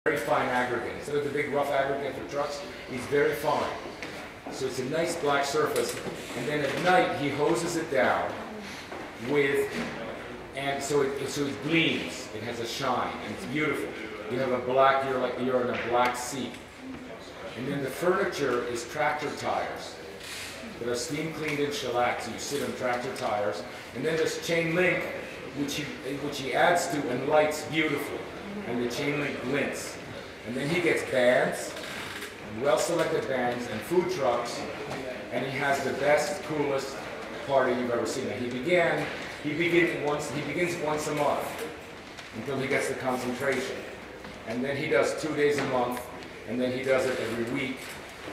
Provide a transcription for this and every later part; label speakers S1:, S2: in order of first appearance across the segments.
S1: very fine aggregate. Instead of the big rough aggregate for trucks, he's very fine. So it's a nice black surface. And then at night, he hoses it down with, and so it gleams. It has a shine, and it's beautiful. You have a black, you're in a black seat. And then the furniture is tractor tires that are steam cleaned in shellac, so you sit on tractor tires. And then there's chain link, which he adds to and lights beautifully. And the chain link glints. And then he gets bands, well-selected bands, and food trucks, and he has the best, coolest party you've ever seen. And he begins once a month until he gets the concentration. And then he does 2 days a month, and then he does it every week.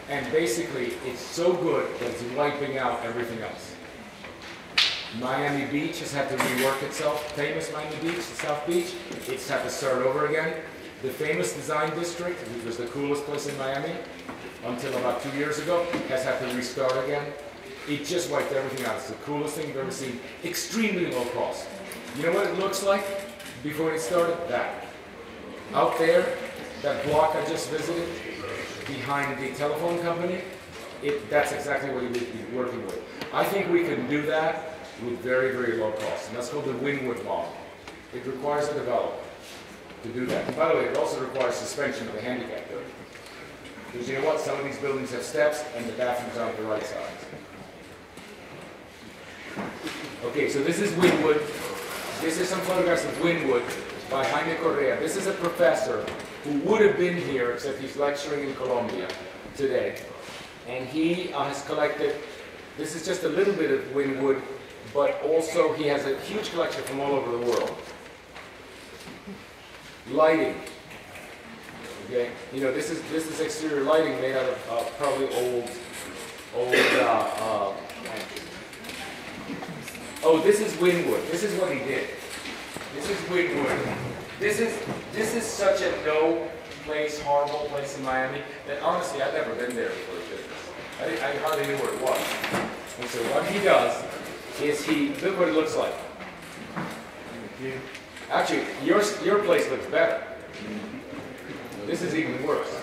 S1: And basically, it's so good that it's wiping out everything else. Miami Beach has had to rework itself. Famous Miami Beach, the South Beach, it's had to start over again. The famous design district, which was the coolest place in Miami until about 2 years ago, has had to restart again. It just wiped everything out. It's the coolest thing you've ever seen. Extremely low cost. You know what it looks like before it started? That. Out there, that block I just visited, behind the telephone company, that's exactly what he'd be working with. I think we can do that with very, very low cost. And that's called the Wynwood model. It requires a developer to do that. And by the way, it also requires suspension of the handicap building. Because you know what? Some of these buildings have steps and the bathrooms aren't the right size. Okay, so this is Wynwood. This is some photographs of Wynwood by Jaime Correa. This is a professor who would have been here, except he's lecturing in Colombia today. And he has collected, this is just a little bit of Wynwood, but also he has a huge collection from all over the world. Lighting. Okay, you know, this is exterior lighting made out of probably old. Oh, this is Wynwood. This is what he did. This is Wynwood. This is such a no place, horrible place in Miami that honestly I've never been there for business. I hardly knew where it was. And so what he does is look what it looks like. Actually, your place looks better. This is even worse.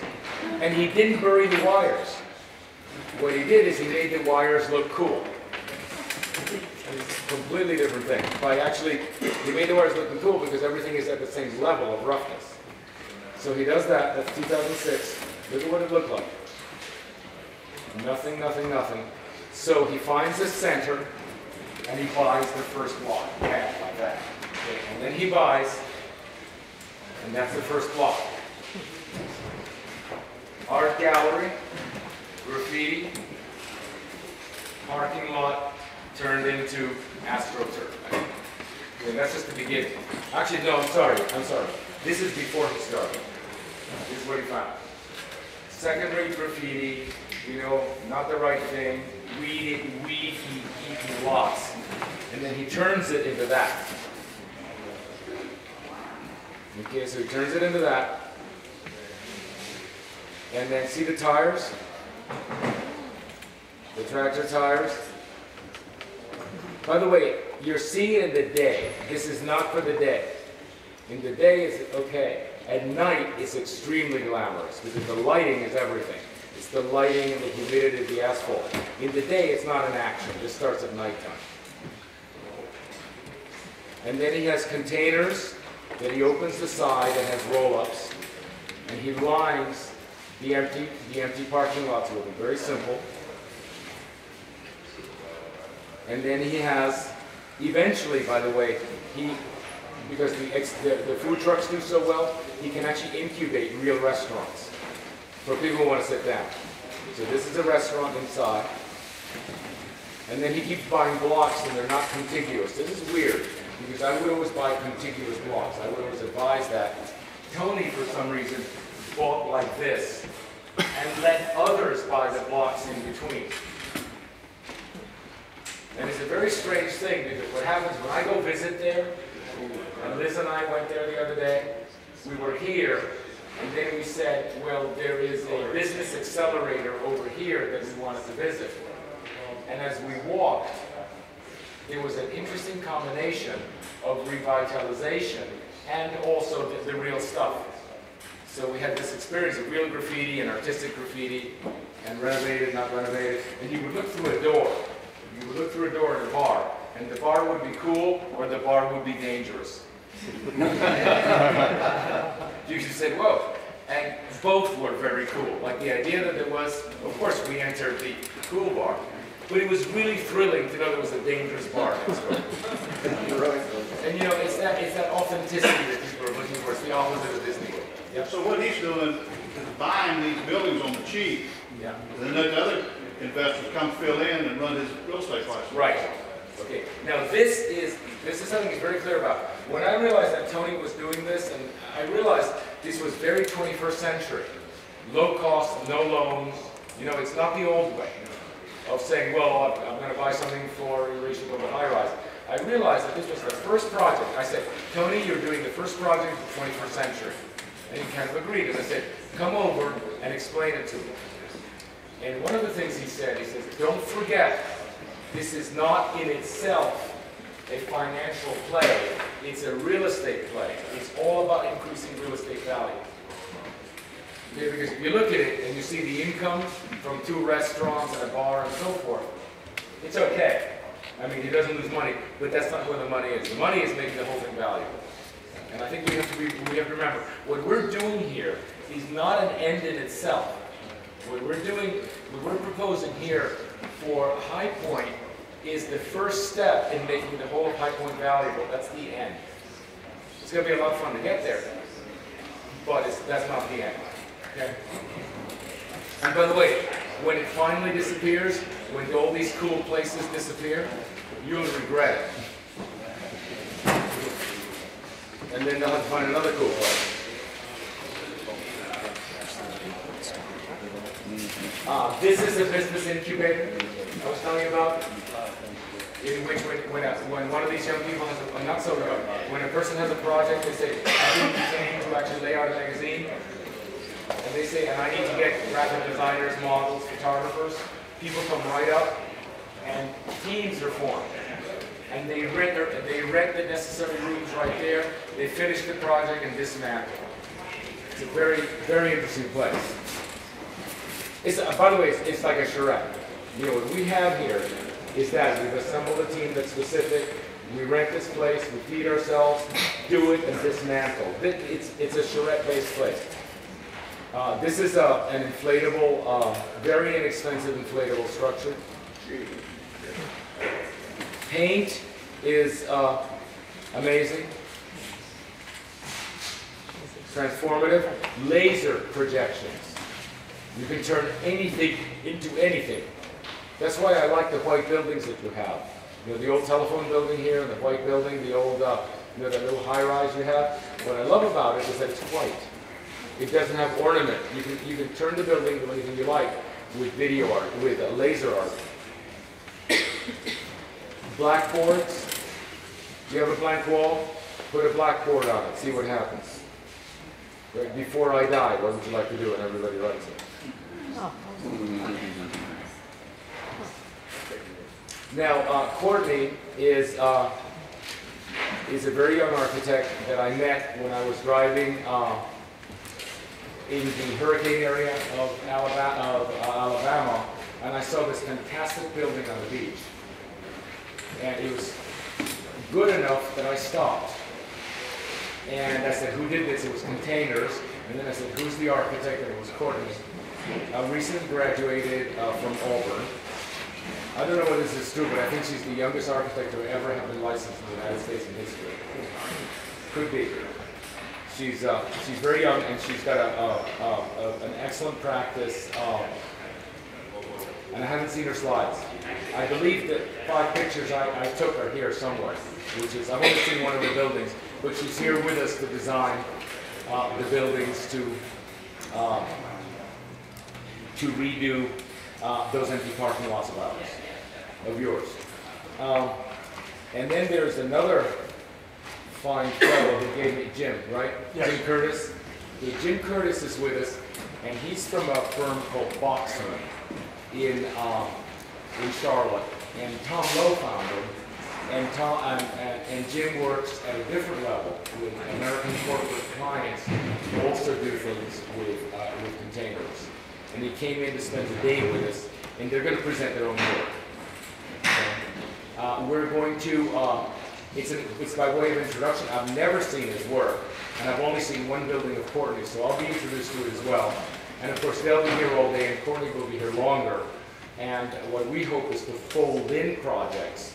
S1: And he didn't bury the wires. What he did is he made the wires look cool. It's a completely different thing. He made the wires look cool because everything is at the same level of roughness. So he does that. That's 2006. Look at what it looked like. Nothing, nothing, nothing. So he finds the center, and he buys the first block. Yeah, like that. Okay. And then he buys, and that's the first block. Art gallery, graffiti, parking lot turned into AstroTurf. Okay, that's just the beginning. Actually, no, I'm sorry. This is before he started. This is what he found. Second-rate graffiti, you know, not the right thing, weed eating lots. And then he turns it into that. Okay, so he turns it into that. And then see the tires? The tractor tires? By the way, you're seeing it in the day. This is not for the day. In the day, it's okay. At night, it's extremely glamorous because the lighting is everything. It's the lighting and the humidity of the asphalt. In the day, it's not an action. This starts at nighttime. And then he has containers that he opens the side and has roll-ups. And he lines the empty parking lots with them. Very simple. And then he has, eventually, by the way, because the food trucks do so well, he can actually incubate real restaurants for people who want to sit down. So this is a restaurant inside. And then he keeps buying blocks and they're not contiguous. This is weird because I would always buy contiguous blocks. I would always advise that. Tony, for some reason, bought like this and let others buy the blocks in between. And it's a very strange thing because what happens when I go visit there, and Liz and I went there the other day, we were here, and then we said, well, there is a business accelerator over here that we wanted to visit. And as we walked, there was an interesting combination of revitalization and also the real stuff. So we had this experience of real graffiti and artistic graffiti, and renovated, not renovated. And you would look through a door. You would look through a door in a bar, and the bar would be cool, or the bar would be dangerous. You should say, whoa. And both were very cool. Like the idea that there was, of course, we entered the cool bar, but it was really thrilling to know there was a dangerous bar next door. And you know, it's that authenticity that people are looking for. It's the opposite of Disney.
S2: Yep. So what he's doing is buying these buildings on the cheap,
S1: yeah.
S2: And then the other investors come fill in and run his real estate license.
S1: Right. Okay. Now this is something he's very clear about. When I realized that Tony was doing this, and I realized this was very 21st century. Low cost, no loans. You know, it's not the old way of saying, well, I'm going to buy something for a reasonable high-rise. I realized that this was the first project. I said, Tony, you're doing the first project of the 21st century. And he kind of agreed. And I said, come over and explain it to me. And one of the things he says, don't forget, this is not in itself a financial play. It's a real estate play. It's all about increasing real estate value. Okay, because if you look at it and you see the income from 2 restaurants and a bar and so forth, it's okay. I mean, he doesn't lose money, but that's not where the money is. The money is making the whole thing valuable. And I think we have to remember, what we're doing here is not an end in itself. What we're proposing here for High Point is the first step in making the whole of High Point valuable. That's the end. It's going to be a lot of fun to get there, but that's not the end. Okay? And by the way, when it finally disappears, when all these cool places disappear, you'll regret it. And then they'll have to find another cool place. This is a business incubator I was telling you about, in which when one of these young people has a, not so young, when a person has a project, they say, I need you came to actually lay out a magazine, and they say, and I need to get graphic designers, models, photographers. People come right up, and teams are formed. And they rent the necessary rooms right there. They finish the project and dismantle. It's a very, very interesting place. By the way, it's like a charrette. You know, what we have here is that we've assembled a team that's specific. We rent this place, we feed ourselves, do it, and dismantle. It's a charrette-based place. This is an inflatable, very inexpensive inflatable structure. Paint is amazing. Transformative. Laser projections. You can turn anything into anything. That's why I like the white buildings that you have. You know, the old telephone building here, the white building, the old, you know, that little high-rise you have. What I love about it is that it's white. It doesn't have ornament. You can turn the building to anything you like with video art, with laser art. Blackboards. You have a blank wall? Put a blackboard on it. See what happens. Right? Before I die, what would you like to do? And everybody writes it. Now, Courtney is a very young architect that I met when I was driving in the hurricane area of Alabama, and I saw this fantastic building on the beach. And it was good enough that I stopped. And I said, who did this? It was Containers. And then I said, who's the architect? And it was Courtney. Recently graduated from Auburn. I don't know whether this is true, but I think she's the youngest architect to ever have been licensed in the United States in history. Could be. She's very young, and she's got an excellent practice. And I haven't seen her slides. I believe that 5 pictures I took are here somewhere, which is, I've only seen one of the buildings, but she's here with us to design the buildings, to redo those empty parking lots of ours, of yours. And then there's another fine fellow who gave me, Jim, right? Yes. Jim Curtis. Jim Curtis is with us, and he's from a firm called Boxman in Charlotte. And Tom Lowe found him, and Jim works at a different level with American corporate clients who also do things with containers. And he came in to spend the day with us, and they're going to present their own work. We're going to, it's by way of introduction. I've never seen his work, and I've only seen one building of Courtney's, so I'll be introduced to it as well. And of course, they'll be here all day, and Courtney will be here longer. And what we hope is to fold in projects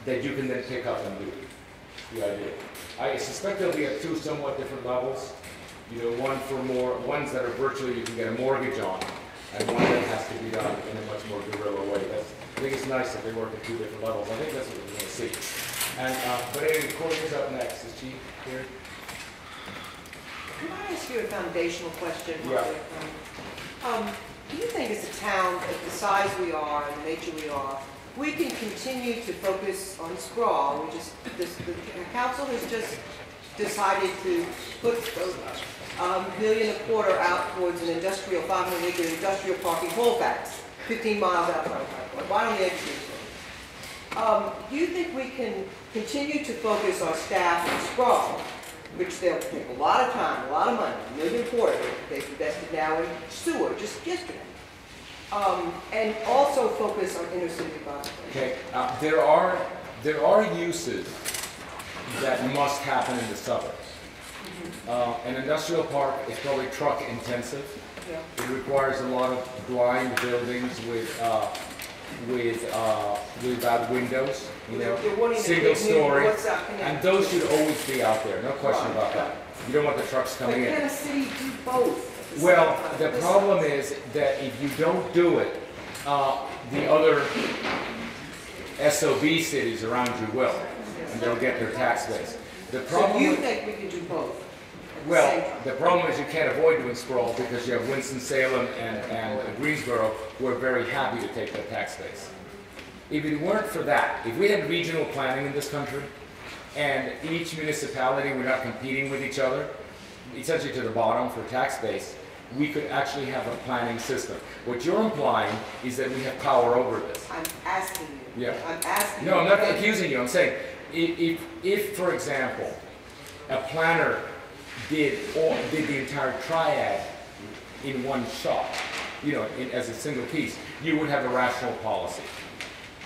S1: that you can then pick up and do. The idea. I suspect they'll be at two somewhat different levels. You know, ones that are virtually you can get a mortgage on, and one that has to be done in a much more guerrilla way. I think it's nice that they work at two different levels. I think that's what we're going to see. And but anyway, Courtney's up next. Is she here?
S3: Can I ask you a foundational question?
S1: Yeah.
S3: Do you think as a town, at the size we are and the nature we are, we can continue to focus on sprawl? The council has just decided to put $1.25 million out towards an industrial, 500-acre industrial park in Colfax, 15 miles outside, right on the edge of the city. Do you think we can continue to focus our staff on sprawl, which they'll take a lot of time, a lot of money, $1 million they've invested now in sewer just yesterday, and also focus on inner city development?
S1: Okay, there are uses that must happen in the suburbs. An industrial park is probably truck intensive.
S3: Yeah.
S1: It requires a lot of blind buildings without windows, you know, single story, and those should always be out there, no question about that. You don't want the trucks coming in.
S3: But can a city do both?
S1: Well, the problem is that if you don't do it, the other SOB cities around you will, and they'll get their tax base. The problem.
S3: So you think we can do both?
S1: Well, the problem is you can't avoid doing sprawl because you have Winston-Salem and Greensboro who are very happy to take that tax base. If it weren't for that, if we had regional planning in this country and each municipality were not competing with each other, essentially to the bottom for tax base, we could actually have a planning system. What you're implying is that we have power over this.
S3: I'm asking you.
S1: Yeah.
S3: I'm asking you.
S1: No, I'm not accusing you. I'm saying if for example, a planner did the entire triad in one shot, you know, as a single piece, you would have a rational policy.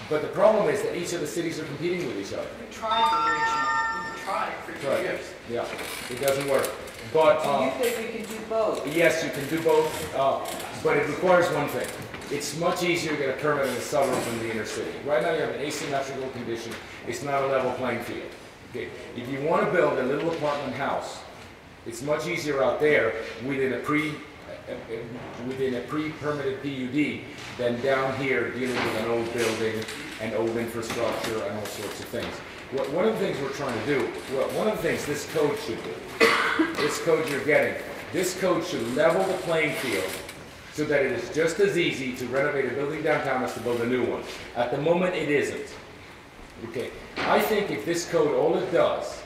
S1: But the problem is that each of the cities are competing with each other.
S3: We tried the regional. We tried for 2 years.
S1: Yeah, it doesn't work. But
S3: do you think we can do both?
S1: yes, you can do both, but it requires one thing. It's much easier to get a permit in the suburbs than the inner city. Right now you have an asymmetrical condition. It's not a level playing field. Okay. If you want to build a little apartment house, it's much easier out there within a pre-permitted PUD than down here dealing with an old building and old infrastructure and all sorts of things. One of the things we're trying to do, one of the things this code should do, this code you're getting, this code should level the playing field so that it is just as easy to renovate a building downtown as to build a new one. At the moment, it isn't. Okay. I think if this code, all it does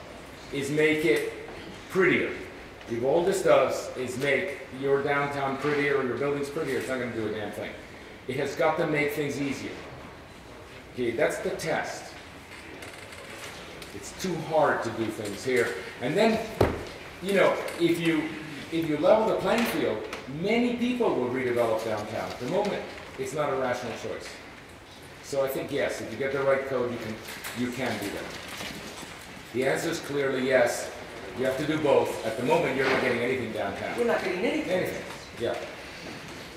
S1: is make it prettier. If all this does is make your downtown prettier or your buildings prettier, it's not going to do a damn thing. It has got to make things easier. Okay, that's the test. It's too hard to do things here. And then, you know, if you level the playing field, many people will redevelop downtown. At the moment, it's not a rational choice. So I think yes, if you get the right code, you can do that. The answer is clearly yes. You have to do both. At the moment, you're not getting anything downtown.
S3: We're not getting anything.
S1: Anything. Yeah.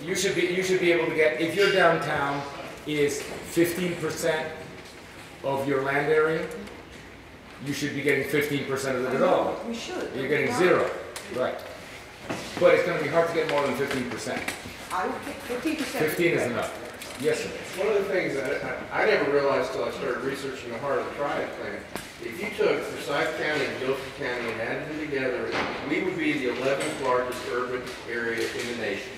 S1: You should be able to get, if your downtown is 15% of your land area, you should be getting 15% of the development.
S3: We should.
S1: You're getting 0. Right. But it's going to be hard to get more than 15%.
S3: I would think 15%.
S1: 15 is enough. Yes, sir.
S4: One of the things that I never realized until I started researching the heart of the triad plan, if you took Forsyth County and Guilford County and added them together, we would be the 11th largest urban area in the nation.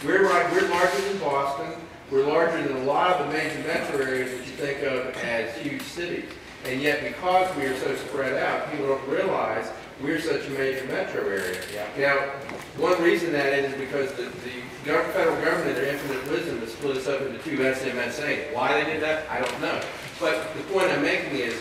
S4: We're larger than Boston. We're larger than a lot of the major metro areas that you think of as huge cities. And yet, because we are so spread out, people don't realize we're such a major metro area.
S1: Yeah.
S4: Now, one reason that is because the federal government, in their infinite wisdom, has split us up into two SMSAs. Why they did that, I don't know. But the point I'm making is,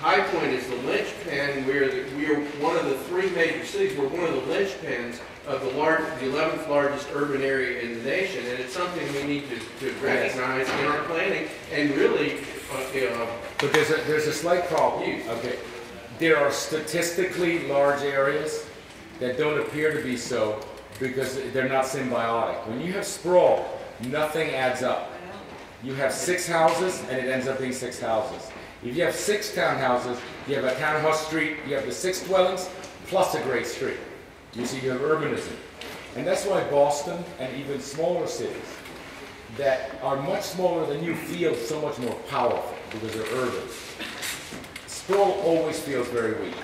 S4: High Point is the linchpin. We are one of the three major cities. We're one of the linchpins of the 11th largest urban area in the nation, and it's something we need to recognize in our planning and really,
S1: But there's a slight problem. Okay, there are statistically large areas that don't appear to be so because they're not symbiotic. When you have sprawl, nothing adds up. You have 6 houses, and it ends up being 6 houses. If you have 6 townhouses, you have a townhouse street, you have the 6 dwellings, plus a great street. You see, you have urbanism. And that's why Boston and even smaller cities that are much smaller than you feel so much more powerful because they're urban. Sprawl always feels very weak.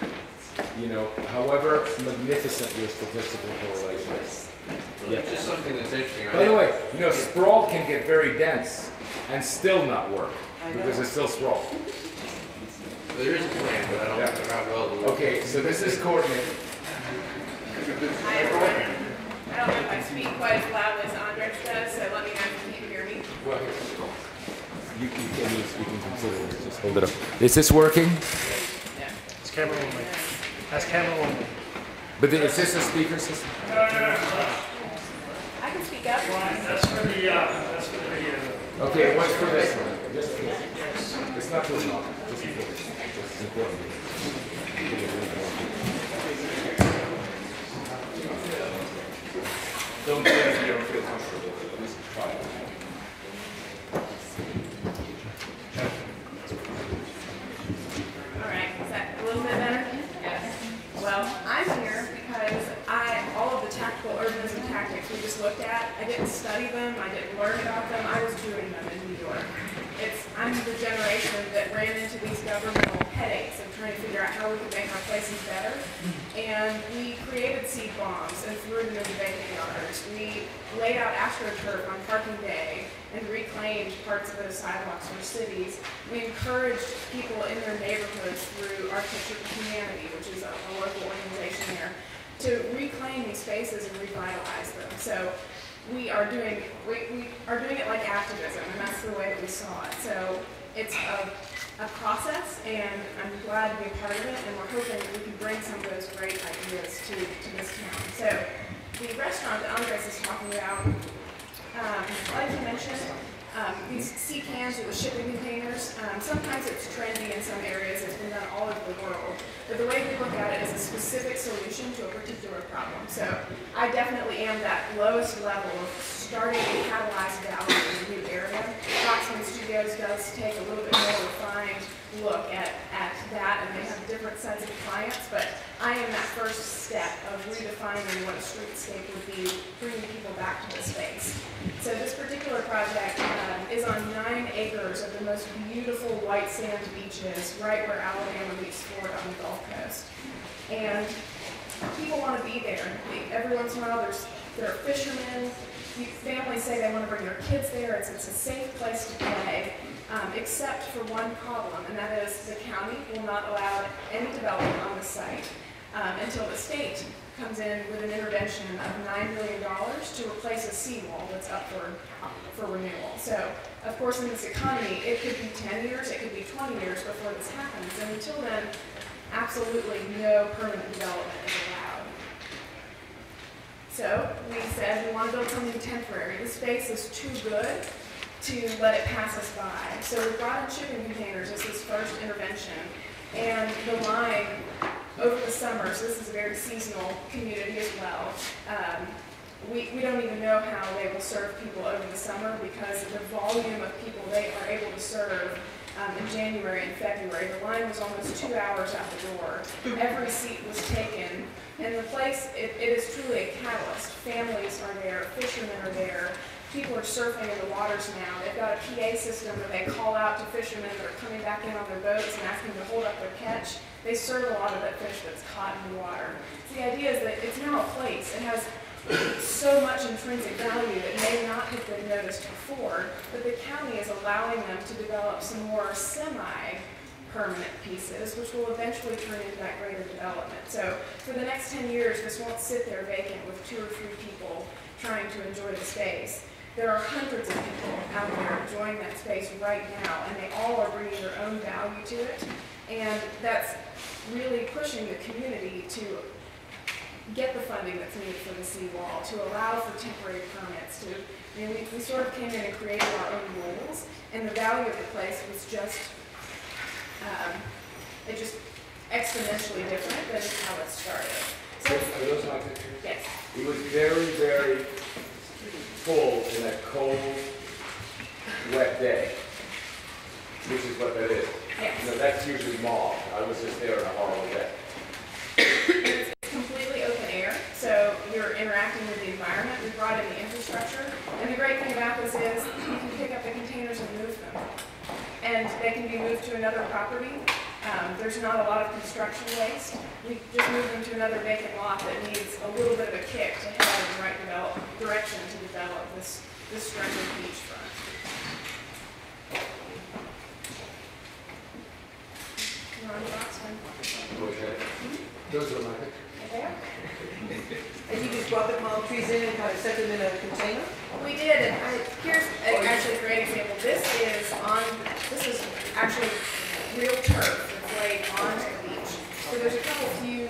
S1: You know, however magnificent your statistical correlation is.
S4: it's just something that's interesting.
S1: By the way, you know, sprawl can get very dense and still not work because it's still sprawl.
S4: There is a plan, but I don't know how well.
S1: Okay, so this is Courtney.
S5: Hi everyone. I don't know if I speak quite as loud as Andres does, so let me know if you can hear me.
S1: Well, you can consider it. Just hold it up. Is this working?
S6: It's camera only. That's camera only.
S1: But is this a speaker system?
S5: I can speak up.
S6: That's for the,
S1: Okay, what's for this one? Just it's not too long. Just important. It's important. Don't do it if you don't feel comfortable. At least try it.
S5: All right, is that a little bit better? Yes. Well, I'm here because all of the tactical urbanism tactics we just looked at, I didn't study them, I didn't learn about them, I was doing them in New York. I'm the generation that ran into these governmental headaches of trying to figure out how we could make our places better. And we created seed bombs and threw them into vacant yards. We laid out AstroTurf on parking day and reclaimed parts of those sidewalks for cities. We encouraged people in their neighborhoods through Architecture for Humanity, which is a local organization here, to reclaim these spaces and revitalize them. So we are doing it like activism, and that's the way that we saw it. So it's a process, and I'm glad to be a part of it, and we're hoping that we can bring some of those great ideas to this town. So the restaurant that Andres is talking about, like you mentioned, these sea cans with the shipping containers, sometimes it's trendy in some areas, it's been done all over the world, but the way we look at it is a specific solution to a particular problem. So I definitely am that lowest level of starting a catalyzed value in a new area. Roxman Studios does take a little bit more refined look at that, and they have different sets of clients, but I am that first step of redefining what a streetscape would be, bringing people back to the space. So this particular project is on 9 acres of the most beautiful white sand beaches right where Alabama meets Florida on the Gulf Coast. And people want to be there. Every once in a while there are fishermen. Families say they want to bring their kids there. It's a safe place to play. Except for one problem, and that is the county will not allow any development on the site until the state comes in with an intervention of $9 million to replace a seawall that's up for renewal. So, of course, in this economy, it could be 10 years, it could be 20 years before this happens, and until then, absolutely no permanent development is allowed. So, we said we want to build something temporary. The space is too good to let it pass us by. So we brought in shipping containers as this first intervention. And the line over the summer, so this is a very seasonal community as well, we don't even know how they will serve people over the summer because of the volume of people they are able to serve in January and February. The line was almost 2 hours out the door. Every seat was taken. And the place, it is truly a catalyst. Families are there, fishermen are there. People are surfing in the waters now. They've got a PA system where they call out to fishermen that are coming back in on their boats and ask them to hold up their catch. They serve a lot of that fish that's caught in the water. So the idea is that it's now a place. It has so much intrinsic value that may not have been noticed before, but the county is allowing them to develop some more permanent pieces, which will eventually turn into that greater development. So for the next 10 years, this won't sit there vacant with 2 or 3 people trying to enjoy the space. There are hundreds of people out there enjoying that space right now, and they all are bringing their own value to it. And that's really pushing the community to get the funding that's needed for the seawall, to allow for temporary permits, to, you know, we sort of came in and created our own rules, and the value of the place was just, it just exponentially different than how it started. So,
S1: Are those my pictures?
S5: yes.
S1: It was very, very full in a cold, wet day, which is what that is.
S5: Yes.
S1: You know, that's usually mauve. I was just there on a horrible day.
S5: It's completely open air, so you're interacting with the environment. We brought in the infrastructure, and the great thing about this is you can pick up the containers and move them. And they can be moved to another property. There's not a lot of construction waste. We just move them to another vacant lot that needs a little bit of a kick to head in the right direction to develop this stretch of beachfront. You're on the box one.
S1: Okay. Those are my pictures.
S5: Right there.
S3: And you just brought the palm trees in and kind of set them in a container?
S5: We did, and here's actually a great example. This is actually real turf that's laid on the beach. So there's a few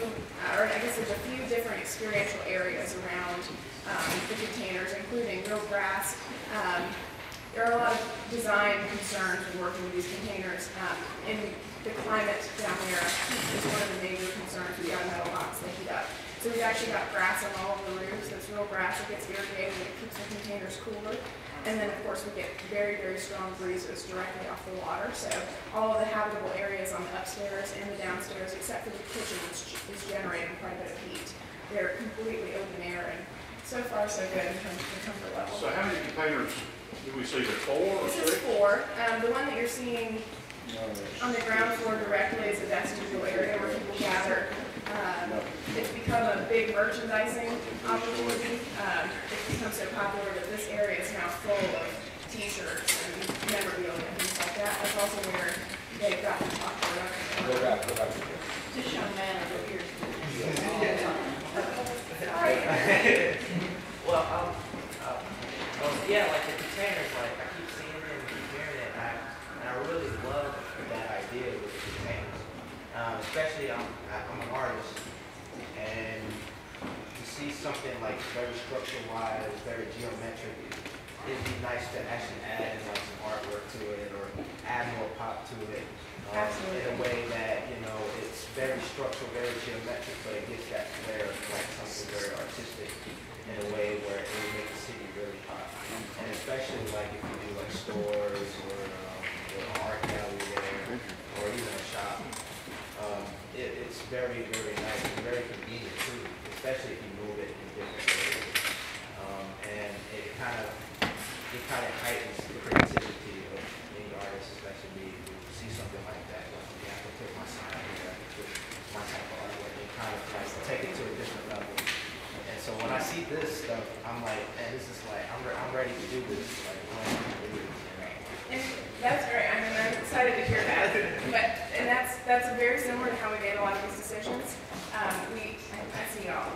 S5: different experiential areas around the containers, including real grass. There are a lot of design concerns when working with these containers. In the climate down there is one of the major concerns with the metal box they heat up. So we've actually got grass on all of the roofs. That's real grass that gets irrigated and it keeps the containers cooler. And then, of course, we get very, very strong breezes directly off the water. So all of the habitable areas on the upstairs and the downstairs, except for the kitchen, which is generating quite a bit of heat. They're completely open air, and so far so good in terms of the comfort level.
S2: So how many containers do we see there, 4 or 6?
S5: This is 4. The one that you're seeing on the ground floor directly is a vestibule area where people gather. It's become a big merchandising opportunity. It's become so popular that this area is now full of t-shirts and memorabilia and things like that. That's also where they've gotten popular.
S1: Go back.
S5: Just young man over here.
S7: Well, yeah, like the containers, like I keep seeing it and keep hearing it, and I really love that idea with the containers. Especially, I'm an artist, and to see something like very structure-wise, very geometric, it'd be nice to actually add in like some artwork to it or add more pop to it.
S5: Absolutely.
S7: In a way that, you know, it's very structural, very geometric, but it gets that flair of like something very artistic in a way where it will make the city really pop. And especially like if you do like stores or an art gallery there or even a shop. It's very, very nice and very convenient too, especially if you move it in different areas. And it kind of heightens the creativity of any artist, especially me, who see something like that. Like, yeah, I can put my sign here, I can put my type of artwork and kind of like take it to a different level. And so when I see this stuff, I'm like, man, this is like, I'm ready to do this. Like, I want to do this.
S5: And that's great. I mean, I'm excited to hear that. And that's very similar to how we made a lot of these decisions. I see y'all.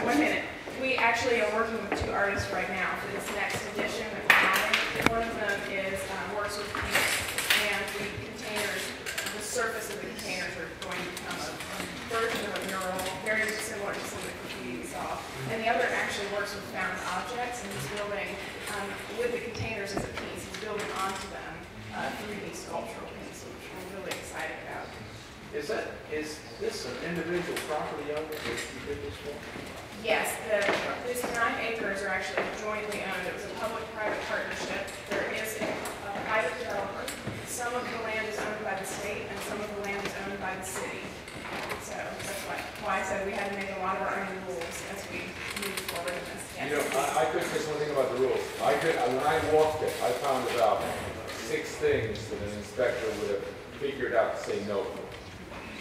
S5: 1 minute. We actually are working with 2 artists right now for this next edition that we're having. One of them is works with paint, and the surface of the containers are going to become a version of a mural, very similar to some of the graffiti we saw. And the other actually works with found objects, and he's building with the containers as a piece. He's building onto them 3D sculptural pieces, which we're really excited about.
S4: Is this an individual property owner that you did this for?
S5: Yes, these 9 acres are actually jointly owned. It was a public-private partnership. There is a private developer. Some of the land is owned by the state, and some of the land is owned by the city. So that's why I said we had to make a lot of our own rules as we move forward in this. Yes.
S1: You know, I could say something about the rules. When I walked it, I found about 6 things that an inspector would have figured out to say no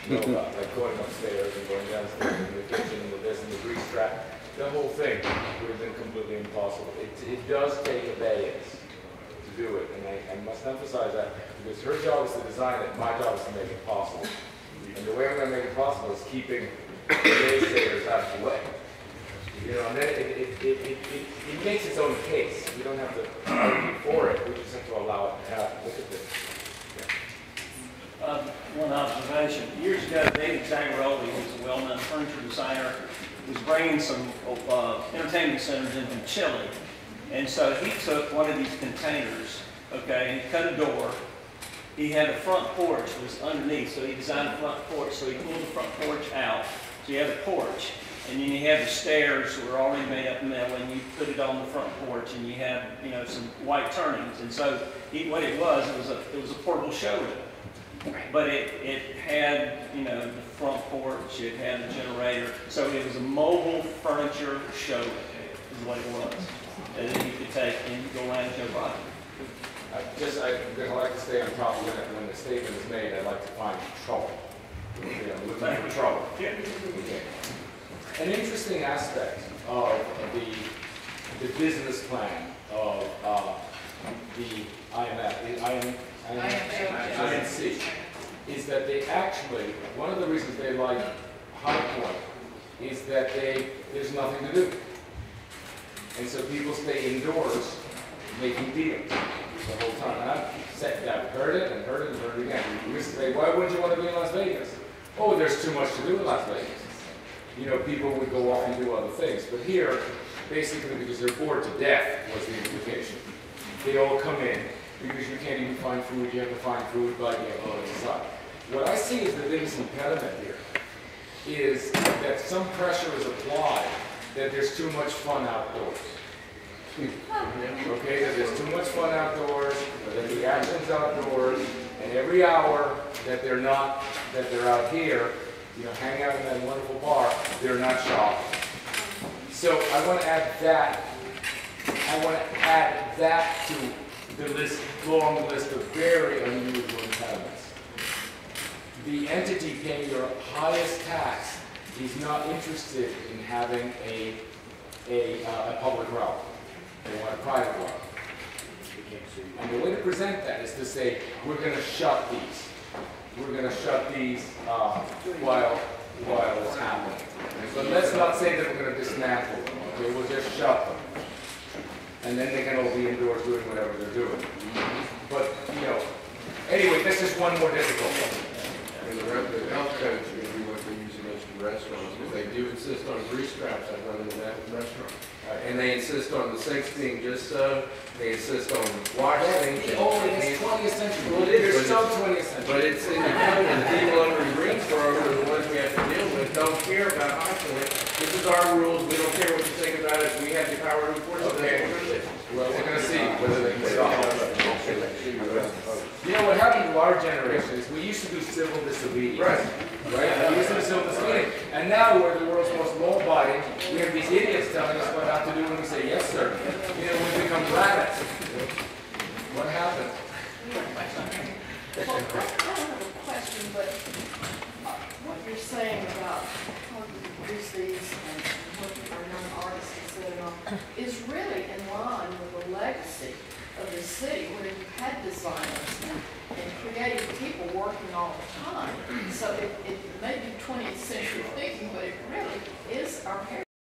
S1: about, like going upstairs and going downstairs in the kitchen and the this and the grease trap. The whole thing would have been completely impossible. It does take abeyance to do it, and I must emphasize that, because her job is to design it, my job is to make it possible. And the way I'm going to make it possible is keeping the naysayers out of the way. You know, and then it makes its own case. We don't have to argue for it, we just have to allow it to happen. Look at this.
S8: One observation. Years ago, David Zagaroli, who's a well-known furniture designer, was bringing some entertainment centers in from Chile. And so he took one of these containers, okay, and he cut a door. He had a front porch was underneath, so he designed a front porch. So he pulled the front porch out. So you had a porch, and then you had the stairs that were already made up metal, and you put it on the front porch, and you had, you know, some white turnings. And so what it was a portable showroom. But it had, you know, the front porch, it had the generator, so it was a mobile furniture showroom, is what it was. And then you could take and go around and show body.
S1: I like to stay on top of it. When the statement is made, I like to find trouble. You know, looking for trouble.
S8: Yeah.
S1: Okay. An interesting aspect of the business plan of the INC is that they actually, one of the reasons they like High Point is that there's nothing to do. And so people stay indoors making deals the whole time. And I've heard it and heard it and heard it again. We used to say, why wouldn't you want to be in Las Vegas? Oh, there's too much to do in Las Vegas. You know, people would go off and do other things. But here, basically because they're bored to death was the implication. They all come in because you can't even find food. You have to find food, but you have to go inside. What I see as the biggest impediment here is that some pressure is applied that there's too much fun outdoors. Okay, that there's too much fun outdoors, that the action's outdoors, and every hour that they're out here, you know, hang out in that wonderful bar, they're not shopping. So I want to add that to the long list of very unusual impediments. The entity paying your highest tax is not interested in having a public realm. They want a private realm. And the way to present that is to say, we're going to shut these. We're going to shut these while it's happening. But let's not say that we're going to dismantle them. Okay, we'll just shut them. And then they can all be indoors doing whatever they're doing. But, you know, anyway, that's just one more difficult one.
S4: And the health code is going to be what they're using those for restaurants, because they do insist on grease traps. I've run into that in restaurants. And they insist on the sinks being just so. They insist on washing.
S1: It's 20th century.
S4: Well, it is.
S1: They're so 20th century.
S4: But it's in the code, and the people over in Greensboro are the ones we have to deal with, don't care about High Point. This is our rules. We don't care what you think about it. We have the power to enforce it.
S1: Okay. Well, we're going to see whether they can stop. You know what happened to our generation is we used to do civil disobedience. Right. We used to do civil disobedience. And now we're the world's most law-abiding. We have these idiots telling us what not to do when we say yes, sir. You know, we become rabbits. What happened?
S9: Well, I don't have a question, but what you're saying about how to produce these and looking for young artists and setting up is really in line with the legacy of the city, where you had designers and creative people working all the time. So it may be 20th century thinking, but it